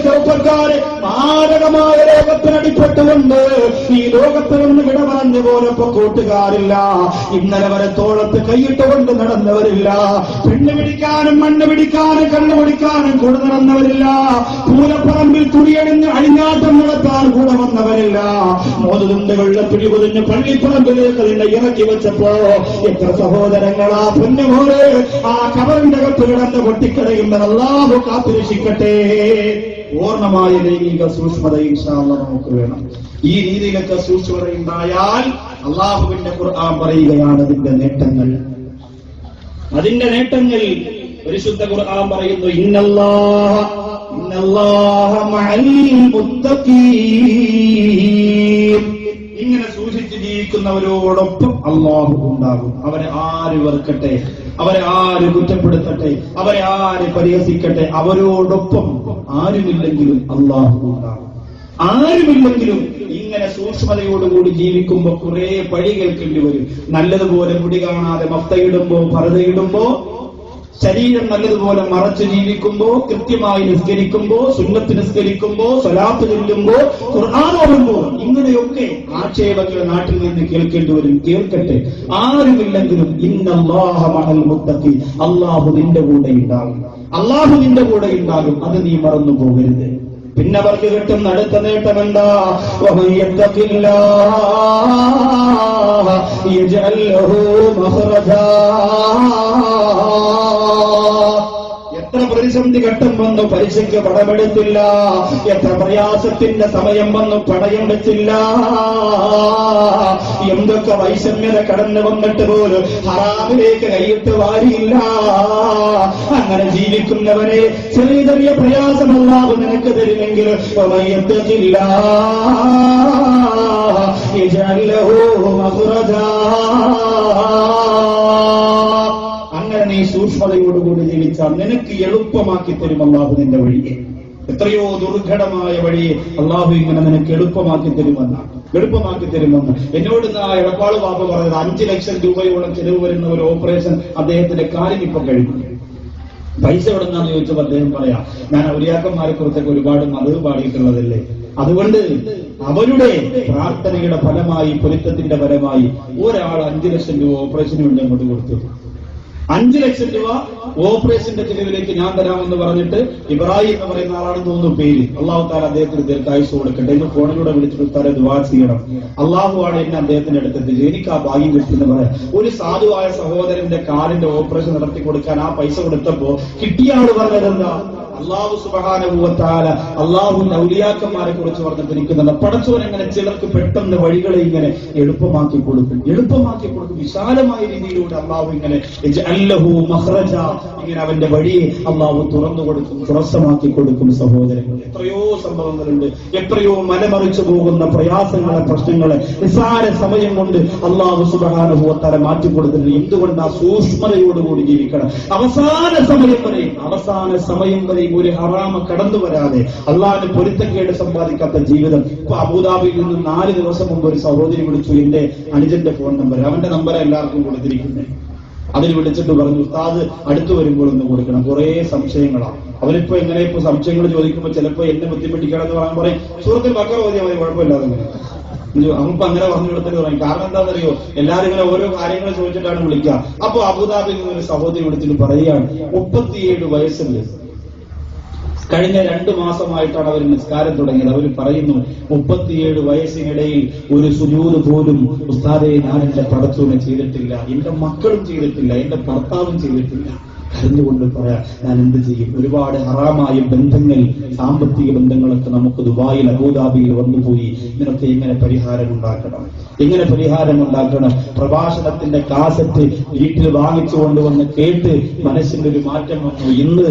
ചെറുപ്പക്കാര് മാരകമായ രോഗത്തിനടിപ്പെട്ടുകൊണ്ട് ഈ ലോകത്തിൽ നിന്ന് വിട പറഞ്ഞു പോലപ്പോ കൂട്ടുകാരില്ല. ഇന്നലെ വരെ തോളത്ത് കൈയിട്ടുകൊണ്ട് നടന്നവരില്ല. പെണ്ണ് പിടിക്കാനും മണ്ണ് പിടിക്കാനും കണ്ണു പിടിക്കാനും കൂടെ നടന്നവരില്ല. പൂലപ്പറമ്പിൽ തുണിയണിഞ്ഞ് അഴിഞ്ഞാട്ടം നടത്താൻ കൂടെ വന്നവരില്ല. മോതുകൊണ്ട് വെള്ളപ്പിടി പൊതിഞ്ഞ് പള്ളിപ്പറമ്പിലേക്ക് നിന്നെ ഇറക്കി വെച്ചപ്പോ എത്ര സഹോദരങ്ങളാ പൊന്നുപോലെ ആ കബറിന്റെ അകത്ത് കിടന്ന് പൊട്ടിക്കടയുന്നത് അല്ലാഹു കാത്തുരക്ഷിക്കട്ടെ. പൂർണ്ണമായ ലൈംഗിക സൂക്ഷ്മത ഇൻഷാ അല്ലാഹ് നമുക്ക് വേണം. ഈ രീതിയിലൊക്കെ സൂക്ഷ്മതയുണ്ടായാൽ അല്ലാഹുവിന്റെ ഖുർആൻ പറയുകയാണ് അതിന്റെ നേട്ടങ്ങൾ പരിശുദ്ധ ഖുർആൻ പറയുന്നു, ഇന്നല്ലാഹ മഅൽ മുത്തഖീൻ. ഇങ്ങനെ സൂക്ഷിച്ച് ജീവിക്കുന്നവരോടൊപ്പം അല്ലാഹു ഉണ്ടാകും. അവരെ ആര് വെറുക്കട്ടെ, അവരെ ആര് കുറ്റപ്പെടുത്തട്ടെ, അവരെ ആര് പരിഹസിക്കട്ടെ, അവരോടൊപ്പം ആരുമില്ലെങ്കിലും അല്ലാഹു ഉണ്ടാകും. ആരുമില്ലെങ്കിലും ഇങ്ങനെ സൂക്ഷ്മതയോടുകൂടി ജീവിക്കുമ്പോ കുറെ പഴി കേൾക്കേണ്ടി വരും. നല്ലതുപോലെ മുടി കാണാതെ മഫ്തയിടുമ്പോ പർദ്ദയിടുമ്പോ, ശരീരം നല്ലതുപോലെ മറച്ചു ജീവിക്കുമ്പോ, കൃത്യമായി നിസ്കരിക്കുമ്പോ, സുന്നത്ത് നിസ്കരിക്കുമ്പോ, സ്വലാത്ത് ചൊല്ലുമ്പോ, ഖുർആൻ ഓതുമ്പോ, ഇങ്ങനെയൊക്കെ ആക്ഷേപങ്ങൾ നാട്ടിൽ നിന്ന് കേൾക്കേണ്ടി വരും. കേൾക്കട്ടെ, ആരുമില്ലെങ്കിലും ഇന്നല്ലാഹ മഅൽ മുത്തഖീൻ. അല്ലാഹു നിന്റെ കൂടെ ഉണ്ടാകും. അല്ലാഹു നിന്റെ കൂടെ ഉണ്ടാകും. അത് നീ മറന്നു പോകരുത്. പിന്നെ അവർക്ക് കിട്ടുന്ന അടുത്ത നേട്ടമെന്താ? വമൻ യത്തഖില്ലാഹ യജ്അൽ ലഹു മഖ്റജാ. എത്ര പ്രതിസന്ധി ഘട്ടം വന്നു പലിശയ്ക്ക് പടമെടുത്തില്ല, എത്ര പ്രയാസത്തിന്റെ സമയം വന്നു പടയം വെച്ചില്ല, എന്തൊക്കെ വൈഷമ്യത കടന്നു വന്നിട്ട് പോലും ഹറാമിലേക്ക് കൈയിട്ട് വാരിയില്ല. അങ്ങനെ ജീവിക്കുന്നവരെ ചെറിയ ചെറിയ പ്രയാസമല്ലാതെ നിനക്ക് തരുമെങ്കിൽ അങ്ങനെ നീ സൂക്ഷ്മതയോടുകൂടി ജീവിച്ചാൽ നിനക്ക് എളുപ്പമാക്കി തരും അല്ലാഹു നിന്റെ വഴിയെ. എത്രയോ ദുർഘടമായ വഴിയെ അല്ലാഹു ഇങ്ങനെ നിനക്ക് എളുപ്പമാക്കി തരുമെന്ന് എന്നോട് എടപ്പാള് ബാബ പറഞ്ഞത് 5 ലക്ഷം രൂപയോളം ചെലവ് വരുന്ന ഒരു ഓപ്പറേഷൻ അദ്ദേഹത്തിന്റെ കാലിനിപ്പം കഴിഞ്ഞു. പൈസ എവിടെ നിന്നാന്ന് ചോദിച്ചപ്പോൾ അദ്ദേഹം പറയാം, ഞാൻ ഔലിയാക്കന്മാരെ കുറിച്ചൊക്കെ ഒരുപാട് മതവ് പാടിയിട്ടുള്ളതല്ലേ, അതുകൊണ്ട് അവരുടെ പ്രാർത്ഥനയുടെ ഫലമായി, പൊരുത്തത്തിന്റെ ഫലമായി ഒരാൾ 5 ലക്ഷം രൂപ ഓപ്പറേഷന് വേണ്ടി അങ്ങോട്ട് കൊടുത്തു. 5 ലക്ഷം രൂപ ഓപ്പറേഷന്റെ ചെലവിലേക്ക് ഞാൻ തരാമെന്ന് പറഞ്ഞിട്ട് ഇബ്രാഹിം എന്ന് പറയുന്ന ആളാണെന്ന് തോന്നുന്നു പേര്. അള്ളാഹു താല അദ്ദേഹത്തിന് ദീർഘായുസ് കൊടുക്കട്ടെ. ഇന്ന് ഫോണിലൂടെ വിളിച്ചിട്ട് ഉത്താരെ ദുആ ചെയ്യണം. അള്ളാഹു ആണ് എന്നെ അദ്ദേഹത്തിന്റെ അടുത്തെത്തിച്ച് എനിക്ക് ആ ഭാഗ്യം കിട്ടുന്ന പറയാം. ഒരു സാധുവായ സഹോദരന്റെ കാലിന്റെ ഓപ്പറേഷൻ നടത്തി കൊടുക്കാൻ ആ പൈസ കൊടുത്തപ്പോ കിട്ടിയ ആള് പറഞ്ഞതെന്താ? അള്ളാഹു സുബ്ഹാനഹു വ തആല അള്ളാഹുവിന്റെ ഔലിയാക്കന്മാരെ കുറിച്ച് പറഞ്ഞിരിക്കുന്നുണ്ട്. പടച്ചവൻ എങ്ങനെ ചിലർക്ക് പെട്ടെന്ന് വഴികളെ ഇങ്ങനെ എളുപ്പമാക്കി കൊടുക്കും. വിശാലമായ രീതിയിലൂടെ അള്ളാഹു ഇങ്ങനെ ഇങ്ങനെ അവന്റെ വഴിയെ അള്ളാഹു തുറന്നു കൊടുക്കും, തുറസ്സമാക്കി കൊടുക്കും. സഹോദരങ്ങൾ, എത്രയോ സംഭവങ്ങളുണ്ട്. എത്രയോ മലമറിച്ചു പോകുന്ന പ്രയാസങ്ങളെ, പ്രശ്നങ്ങളെ നിസ്സാര സമയം കൊണ്ട് അള്ളാഹു സുബ്ഹാനഹു വ തആല മാറ്റിക്കൊടുത്തിട്ടുണ്ട്. എന്തുകൊണ്ട്? ആ സൂക്ഷ്മതയോടുകൂടി ജീവിക്കണം. അവസാന സമയം വരെ ഒരു ഹറാമ കടന്നു വരാതെ അള്ളാഹിന്റെ പൊരുത്തക്കേട് സമ്പാദിക്കാത്ത ജീവിതം. ഇപ്പൊ അബുദാബിയിൽ നിന്ന് 4 ദിവസം മുമ്പ് ഒരു സഹോദരി വിളിച്ചു. എന്റെ അനുജന്റെ ഫോൺ നമ്പർ, അവന്റെ നമ്പർ എല്ലാവർക്കും കൊടുത്തിരിക്കുന്നത്. അതിൽ വിളിച്ചിട്ട് പറഞ്ഞു, ഉസ്താദ് അടുത്തു വരുമ്പോൾ ഒന്ന് കൊടുക്കണം, കുറെ സംശയങ്ങളാണ്. അവരിപ്പോ എങ്ങനെ ഇപ്പൊ സംശയങ്ങൾ ചോദിക്കുമ്പോൾ ചിലപ്പോ എന്നെ ബുദ്ധിമുട്ടിക്കണമെന്ന് പറയാൻ പറയും. സൂറത്തിൽ ബക്കറ ഓതിയാൽ മതി, കുഴപ്പമില്ലാതെ അവനിപ്പോ അങ്ങനെ പറഞ്ഞു കൊടുത്തിട്ട് പറയും. കാരണം എന്താണെന്നറിയോ, എല്ലാവരും ഇങ്ങനെ ഓരോ കാര്യങ്ങൾ ചോദിച്ചിട്ടാണ് വിളിക്കുക. അപ്പൊ അബുദാബിയിൽ നിന്ന് ഒരു സഹോദരി വിളിച്ചിട്ട് പറയുകയാണ്, 37 വയസ്സുണ്ട്, കഴിഞ്ഞ 2 മാസമായിട്ടാണ് അവർ നിസ്കാരം തുടങ്ങിയത്. അവർ പറയുന്നു 37 വയസ്സിനിടയിൽ ഒരു സുജൂദ് പോലും ഉസ്താദേ ഞാൻ എന്റെ പടച്ചോനെ ചെയ്തിട്ടില്ല, എന്റെ മക്കളും ചെയ്തിട്ടില്ല, എന്റെ ഭർത്താവും ചെയ്തിട്ടില്ല. കരഞ്ഞുകൊണ്ട് പറയാം, ഞാൻ എന്ത് ചെയ്യും? ഒരുപാട് ഹറാമായ ബന്ധങ്ങൾ, സാമ്പത്തിക ബന്ധങ്ങളൊക്കെ നമുക്ക് ദുബായിൽ അബുദാബിയിൽ വന്നുപോയി. ഇതിനൊക്കെ എങ്ങനെ പരിഹാരം ഉണ്ടാക്കണം? പ്രഭാഷണത്തിന്റെ കാസറ്റ് വീട്ടിൽ വാങ്ങിച്ചു കൊണ്ടുവന്ന് കേട്ട് മനസ്സിന്റെ ഒരു മാറ്റം വന്നു. ഇന്ന്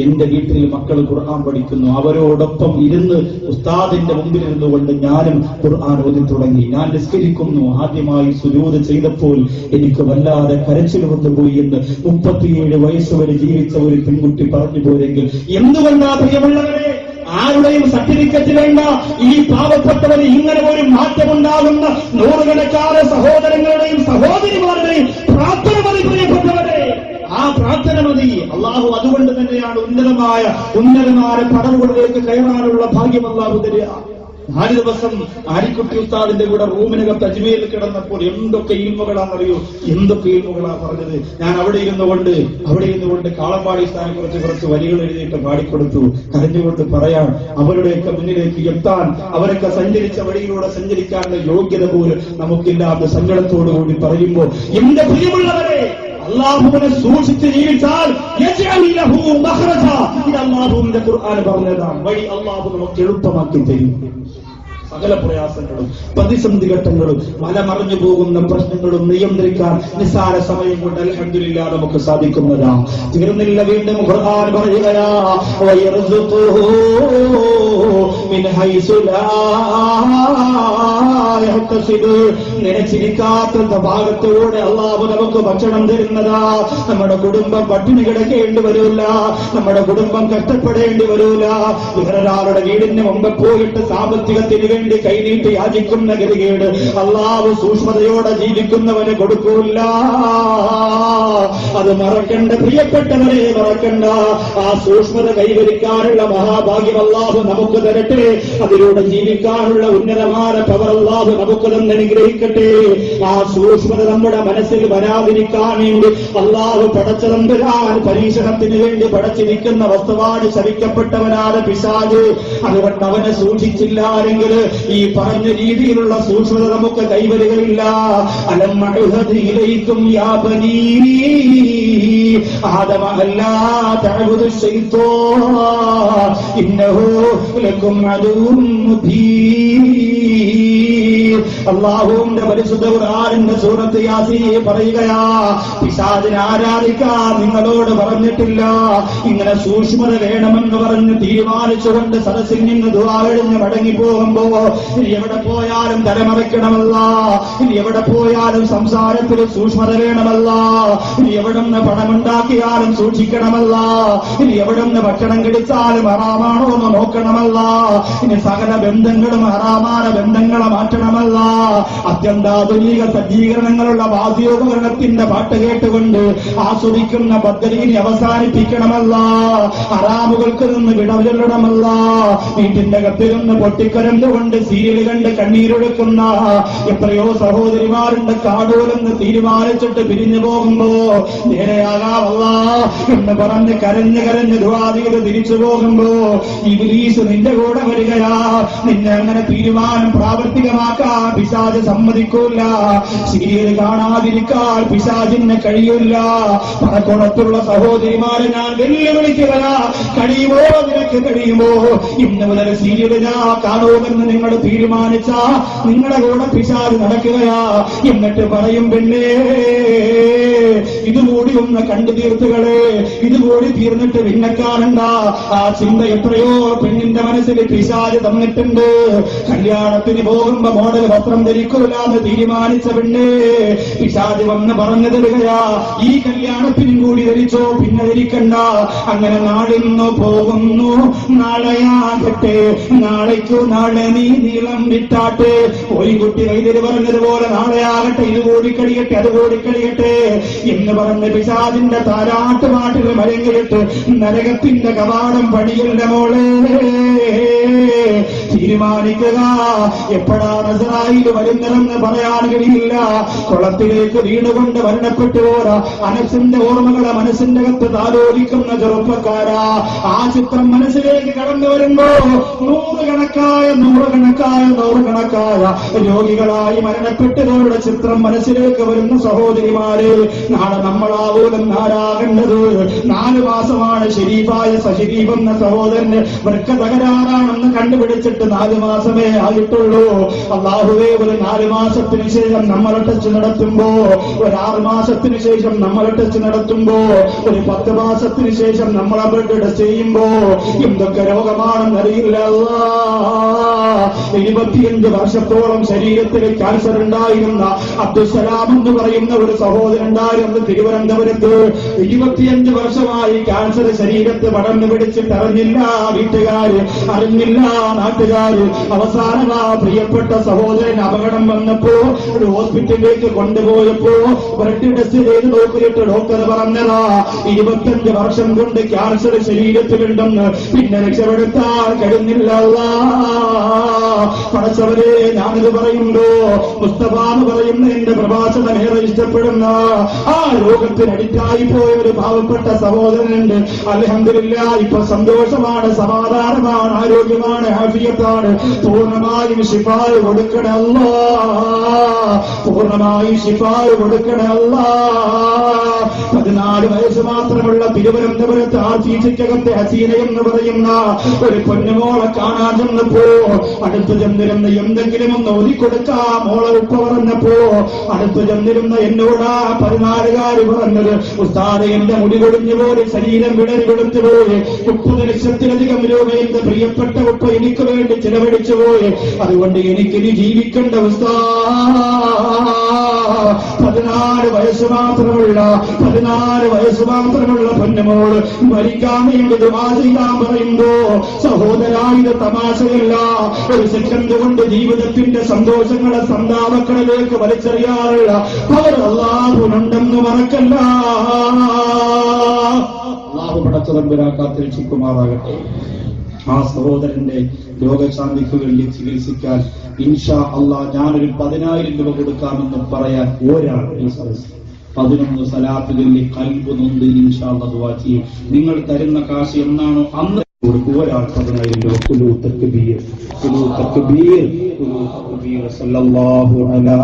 എന്റെ വീട്ടിൽ മക്കൾ ഖുർആൻ പഠിക്കുന്നു. അവരോടൊപ്പം ഇരുന്ന് ഉസ്താദിന്റെ മുമ്പിൽ ഇരുന്നുകൊണ്ട് ഞാനും ഖുർആൻ ഓതി തുടങ്ങി. ഞാൻ നിസ്കരിക്കുന്നു. ആദ്യമായി സുജൂദ് ചെയ്തപ്പോൾ എനിക്ക് വല്ലാതെ കരച്ചിൽ വന്നുപോയി എന്ന് 37 വയസ്സുവരെ ജീവിച്ച ഒരു പെൺകുട്ടി പറഞ്ഞു പോരെങ്കിൽ എന്തുകൊണ്ടാ പ്രിയമുള്ളവരെ? ആരുടെയും സർട്ടിഫിക്കറ്റ് വേണ്ട. ഈ പാവപ്പെട്ടവന് ഇങ്ങനെ ഒരു മാറ്റമുണ്ടാകുന്ന നൂറുകണക്കാരെ സഹോദരങ്ങളുടെയും സഹോദരിമാരുടെയും പ്രാർത്ഥന മതി പ്രിയപ്പെട്ടവരെ. ആ പ്രാർത്ഥന മതി. അള്ളാഹു അതുകൊണ്ട് തന്നെയാണ് ഉന്നതമായ പടവുകളിലേക്ക് കയറാനുള്ള ഭാഗ്യം അള്ളാഹു തരിക. 4 ദിവസം ആരിക്കുട്ടി ഉസ്താദിന്റെ കൂടെ റൂമിനകത്ത് അജ്മീരിൽ കിടന്നപ്പോൾ എന്തൊക്കെ ഇൽമുകളാണെന്നറിയോ? എന്തൊക്കെ ഇൽമുകളാ പറഞ്ഞത്. ഞാൻ അവിടെ ഇരുന്നുകൊണ്ട് കാളമ്പാടി സ്ഥാനെ കുറച്ച് വരികൾ എഴുതിയിട്ട് പാടിക്കൊടുത്തു. കരഞ്ഞുകൊണ്ട് പറയാൻ, അവരുടെയൊക്കെ മുന്നിലേക്ക് എത്താൻ, അവരൊക്കെ സഞ്ചരിച്ച വഴിയിലൂടെ സഞ്ചരിക്കാനുള്ള യോഗ്യത പോലും നമുക്കില്ലാത്ത സങ്കടത്തോടുകൂടി പറയുമ്പോൾ, എന്റെ പ്രിയമുള്ളവരെ, അള്ളാഹുവിനെ സൂക്ഷിച്ച് ജീവിച്ചാൽ ഇത് അള്ളാഹുവിന്റെ ഖുർആൻ പറഞ്ഞതാണ്. വഴി അള്ളാഹു നമുക്ക് എളുപ്പമാക്കി തരും. സകല പ്രയാസങ്ങളും പ്രതിസന്ധി ഘട്ടങ്ങളും മലമറിഞ്ഞു പോകുന്ന പ്രശ്നങ്ങളും നിയന്ത്രിക്കാൻ നിസ്സാര സമയം കൊണ്ട് അൽഹംദുലില്ലാഹ് നമുക്ക് സാധിക്കുന്നതാ. തീർന്നില്ല, വീണ്ടും ഖുർആൻ പറയുകയാ, വയർസുഖുഹു മിൻ ഹൈസു ലാ യഹ്തസിബ്. നിലച്ചിരിക്കാത്ത ഭാഗത്തോടെ അള്ളാഹു നമുക്ക് ഭക്ഷണം തരുന്നതാ. നമ്മുടെ കുടുംബം പട്ടിണി കിടക്കേണ്ടി വരൂല, നമ്മുടെ കുടുംബം കഷ്ടപ്പെടേണ്ടി വരൂല. വേറൊരാളുടെ വീടിന് മുമ്പ് പോയിട്ട് സാമ്പത്തികത്തിന് വേണ്ടി കൈനീട്ടി യാചിക്കുന്ന ഗതികേട് അള്ളാഹു സൂക്ഷ്മതയോടെ ജീവിക്കുന്നവന് കൊടുക്കൂല. അത് മറക്കണ്ട പ്രിയപ്പെട്ടവരെ, മറക്കണ്ട. ആ സൂക്ഷ്മത കൈവരിക്കാനുള്ള മഹാഭാഗ്യം അള്ളാഹു നമുക്ക് തരട്ടെ. അതിലൂടെ ജീവിക്കാനുള്ള ഉന്നതമായ പവർ അള്ളാഹു നമുക്ക് തന്നെ അനുഗ്രഹിക്കട്ടെ. ആ സൂക്ഷ്മത നമ്മുടെ മനസ്സിൽ വരാതിരിക്കാൻ വേണ്ടി അള്ളാഹു പടച്ചതമ്പുരാൻ പരീക്ഷണത്തിന് വേണ്ടി പടച്ചിരിക്കുന്ന വസ്തുവാണ് ശപിക്കപ്പെട്ടവനാണ് പിശാച്. അതുകൊണ്ട് അവനെ സൂക്ഷിച്ചില്ലാരെങ്കിൽ ഈ പറഞ്ഞ രീതിയിലുള്ള സൂക്ഷ്മത നമുക്ക് കൈവരുകയില്ല. അലം അഅ്ഹദിലൈക്കും യാ ബനീ ആദമ അല്ലാ തഅബുദു ശൈത്വാൻ ഇന്നഹു ലക്കും അദുവ്വുൻ മുബീൻ. അല്ലാഹുവിന്റെ പരിശുദ്ധ ഖുർആനിന്റെ സൂറത്ത് യാസീൻ പറയുകയാ, പിശാചിനെ ആരാധിക്കാൻ നിങ്ങളോട് പറഞ്ഞിട്ടില്ല. ഇങ്ങനെ സൂക്ഷ്മത വേണമെന്ന് പറഞ്ഞ് തീരുമാനിച്ചുകൊണ്ട് സദസ്സിൽ നിന്ന് ദുആ കഴിഞ്ഞ് മടങ്ങിപ്പോകുമ്പോ ഇനി എവിടെ പോയാലും തലമറയ്ക്കണമല്ല, ഇനി എവിടെ പോയാലും സംസാരത്തിൽ സൂക്ഷ്മത വേണമല്ല, ഇനി എവിടെ നിന്ന് പണമുണ്ടാക്കിയാലും സൂക്ഷിക്കണമല്ല, ഇനി എവിടെ നിന്ന് ഭക്ഷണം കഴിച്ചാലും ഹറാമാണോ എന്ന് നോക്കണമല്ല, ഇനി സകല ബന്ധങ്ങളും ഹറാമായ ബന്ധങ്ങളെ മാറ്റണമല്ല. അത്യന്താധുനിക സജ്ജീകരണങ്ങളുള്ള വാദ്യോപകരണത്തിന്റെ പാട്ട് കേട്ടുകൊണ്ട് ആസ്വദിക്കുന്ന പദ്ധതിയെ അവസാനിപ്പിക്കണമല്ല. ഹറാമുകൾക്ക് നിന്ന് വിടവിടണമല്ല. വീട്ടിന്റെ അകത്തിൽ നിന്ന് പൊട്ടിക്കരണ്ടുകൊണ്ട് സീരിയൽ കണ്ട് കണ്ണീരൊഴുക്കുന്ന എത്രയോ സഹോദരിമാരുണ്ട്. കാടൂലെന്ന് തീരുമാനിച്ചിട്ട് പിരിഞ്ഞു പോകുമ്പോ നേരെയാകാമല്ല എന്ന് പറഞ്ഞ് കരഞ്ഞ് ദുആ ചെയ്ത് തിരിച്ചു പോകുമ്പോ ഇബ്ലീസ് നിന്റെ കൂടെ വരികയാ. നിന്നെ അങ്ങനെ തീരുമാനം പ്രാവർത്തികമാക്കാൻ പിശാച് സമ്മതിക്കൂല. സീരിയൽ കാണാതിരിക്കാൻ പിശാചിന് കഴിയില്ല. പണക്കുണത്തുള്ള സഹോദരിമാരെ ഞാൻ വെല്ലുവിളിക്കുകയാ, കഴിയുമോ? നിനക്ക് കഴിയുമോ? ഇന്ന് മുതൽ സീരിയൽ ഞാൻ കാണുമെന്ന് നിങ്ങൾ തീരുമാനിച്ച നിങ്ങളുടെ കൂടെ പിശാച് നടക്കുകയാ. എന്നിട്ട് പറയും, പെണ്ണേ ഇതുകൂടി ഒന്ന് കണ്ടു തീർത്തുകളെ, ഇതുകൂടി തീർന്നിട്ട് പിന്നെ കാണണ്ട. ആ ചിന്ത എത്രയോ പെണ്ണിന്റെ മനസ്സിൽ പിശാച് തന്നിട്ടുണ്ട്. കല്യാണത്തിന് പോകുമ്പോ മോഡൽ വസ്ത്രം ധരിക്കൂലാന്ന് തീരുമാനിച്ച പെണ്ണേ, പിശാച് വന്ന് പറഞ്ഞു തരികയാ, ഈ കല്യാണത്തിനും കൂടി ധരിച്ചോ, പിന്നെ ധരിക്കണ്ട. അങ്ങനെ നാളിന്നു പോകുന്നു, നാളെയാകട്ടെ, നാളേക്കു നാളെ നീ നീളം വിട്ടാട്ടെ. ഒരു കുട്ടി വൈദ്യര് പറഞ്ഞതുപോലെ നാളെയാകട്ടെ, ഇത് കൂടി കഴിയട്ടെ, അത് കൂടി കഴിയട്ടെ എന്ന് പറഞ്ഞ് പിശാചിന്റെ താരാട്ടുപാട്ടിൽ മരങ്ങിട്ട് നരകത്തിന്റെ കവാടം പണിയില്ല മോളെ. തീരുമാനിക്കുക. എപ്പോഴാണ് ഇസ്രായേൽ വരുന്നതെന്ന് പറയാൻ കഴിയില്ല. കുളത്തിലേക്ക് വീണുകൊണ്ട് മരണപ്പെട്ടു പോരാ അനസിന്റെ ഓർമ്മകളെ മനസ്സിന്റെ അകത്ത് താലോലിക്കുന്ന ചെറുപ്പക്കാരാ, ആ ചിത്രം മനസ്സിലേക്ക് കടന്നു വരുമ്പോ നൂറുകണക്കായ രോഗികളായി മരണപ്പെട്ടവരുടെ ചിത്രം മനസ്സിലേക്ക് വരുന്ന സഹോദരിമാരെ, നാളെ നമ്മളാവൂലം ആരാകേണ്ടത്. 4 മാസമാണ് ഷരീഫായ സഷരീഫ് എന്ന സഹോദരന് വൃക്ക തകരാറാണെന്ന് കണ്ടുപിടിച്ചിട്ട് 4 മാസമേ ആയിട്ടുള്ളൂ. അല്ലാഹുവേ, ഒരു 4 മാസത്തിന് ശേഷം നമ്മളെ ടെസ്റ്റ് നടത്തുമ്പോ, ഒരു 6 മാസത്തിന് ശേഷം നമ്മളെ ടെസ്റ്റ് നടത്തുമ്പോ, ഒരു 10 മാസത്തിന് ശേഷം നമ്മളെ ബ്ലഡ് ടെസ്റ്റ് ചെയ്യുമ്പോ എന്തൊക്കെ രോഗമാണെന്ന് അറിയില്ല. 25 വർഷത്തോളം ശരീരത്തിൽ ക്യാൻസർ ഉണ്ടായിരുന്ന അബ്ദുസലാം എന്ന് പറയുന്ന ഒരു സഹോദരൻ ഉണ്ടായിരുന്നു തിരുവനന്തപുരത്ത്. 25 വർഷമായി ക്യാൻസർ ശരീരത്ത് പടർന്നു പിടിച്ചിട്ട് അറിഞ്ഞില്ല വീട്ടുകാര്, അറിഞ്ഞില്ല നാട്ടുകാര്. അവസാനം ആ പ്രിയപ്പെട്ട സഹോദരൻ അപകടം വന്നപ്പോ ഒരു ഹോസ്പിറ്റലിലേക്ക് കൊണ്ടുപോയപ്പോ ബ്ലഡ് ടെസ്റ്റ് ചെയ്ത് നോക്കിയിട്ട് ഡോക്ടർ പറഞ്ഞതാ 25 വർഷം കൊണ്ട് ക്യാൻസർ ശരീരത്തിലുണ്ടെന്ന്. പിന്നെ രക്ഷപ്പെടുത്താൻ കഴിയുന്നില്ല. പടച്ചവരെ, ഞാനിത് പറയുമ്പോ മുസ്തഫ എന്ന് പറയുന്ന എന്റെ പ്രഭാഷണം ഏറെ ഇഷ്ടപ്പെടുന്ന ആ രോഗത്തിന് അഡിക്റ്റായി പോയ ഒരു പാവപ്പെട്ട സഹോദരനുണ്ട്. അൽഹംദുലില്ലാ, ഇപ്പൊ സന്തോഷമാണ്, സമാധാനമാണ്, ആരോഗ്യമാണ്, ആഫിയത്താണ്. പൂർണ്ണമായും ശിഫായ് കൊടുക്കണേ അല്ലാഹ്, പൂർണ്ണമായും ശിഫായ് കൊടുക്കണേ അല്ലാഹ്. 14 വയസ്സ് മാത്രമുള്ള തിരുവനന്തപുരത്ത് ആർസിക്കകത്തെ ഹസീന എന്ന് പറയുന്ന ഒരു പൊന്നുമോളെ കാണാൻ ചെന്നപ്പോ അടുത്ത് ചെന്നിരുന്ന എന്തെങ്കിലും ഒന്ന് ഒതുക്കൊടുക്കാ മോളെ ഉപ്പ പറഞ്ഞപ്പോ അടുത്ത് ചെന്നിരുന്ന എന്നോടാ 14കാര് പറഞ്ഞത്, ഉസ്താദേ, എന്റെ മുടി കൊടിഞ്ഞു പോയി, ശരീരം വിടരി കൊടുത്തു പോയി, 30 ലക്ഷത്തിലധികം രൂപ എന്റെ പ്രിയപ്പെട്ട ഉപ്പ എനിക്ക് വേണ്ടി ചിലവഴിച്ചു പോയി, അതുകൊണ്ട് എനിക്കിനി ജീവിക്കേണ്ട ഉസ്താദ്. 14 വയസ്സ് മാത്രമുള്ള പൊന്നുമോള് മരിക്കാൻ വേണ്ടി ദുആ ചെയ്യാൻ പറയുമ്പോ സഹോദരാ, ഇത് തമാശയല്ല. ഒരു സെക്കൻഡ് കൊണ്ട് ജീവിതത്തിന്റെ സന്തോഷങ്ങളെ സന്താപക്കളിലേക്ക് വലിച്ചെറിയാറുള്ള അവർ അല്ലാഹുവിനുണ്ടെന്ന് മറക്കല്ല. അല്ലാഹു പടച്ചതമ്പുരാക്കാത്തിൽ രക്ഷിക്കുമാറാകട്ടെ. ആ സഹോദരന്റെ രോഗശാന്തിക്ക് വേണ്ടി ചികിത്സിക്കാൻ ഇൻഷാ അല്ലാഹ് ഞാനൊരു 10,000 രൂപ കൊടുക്കാമെന്ന് പറയാൻ ഒരാൾ ഈ സദസ്സ് 11 സലാത്ത് ചൊല്ലി ഖൽബ് നൊന്ത് ഇൻഷാ അല്ലാഹ് ദുആ ചെയ്യും. നിങ്ങൾ തരുന്ന കാശ് എന്നാണോ അന്ന് കൊടുക്കുക. ഒരാൾ 10,000 രൂപ. ഖുലൂ തക്ബീർ സല്ലല്ലാഹു അലാ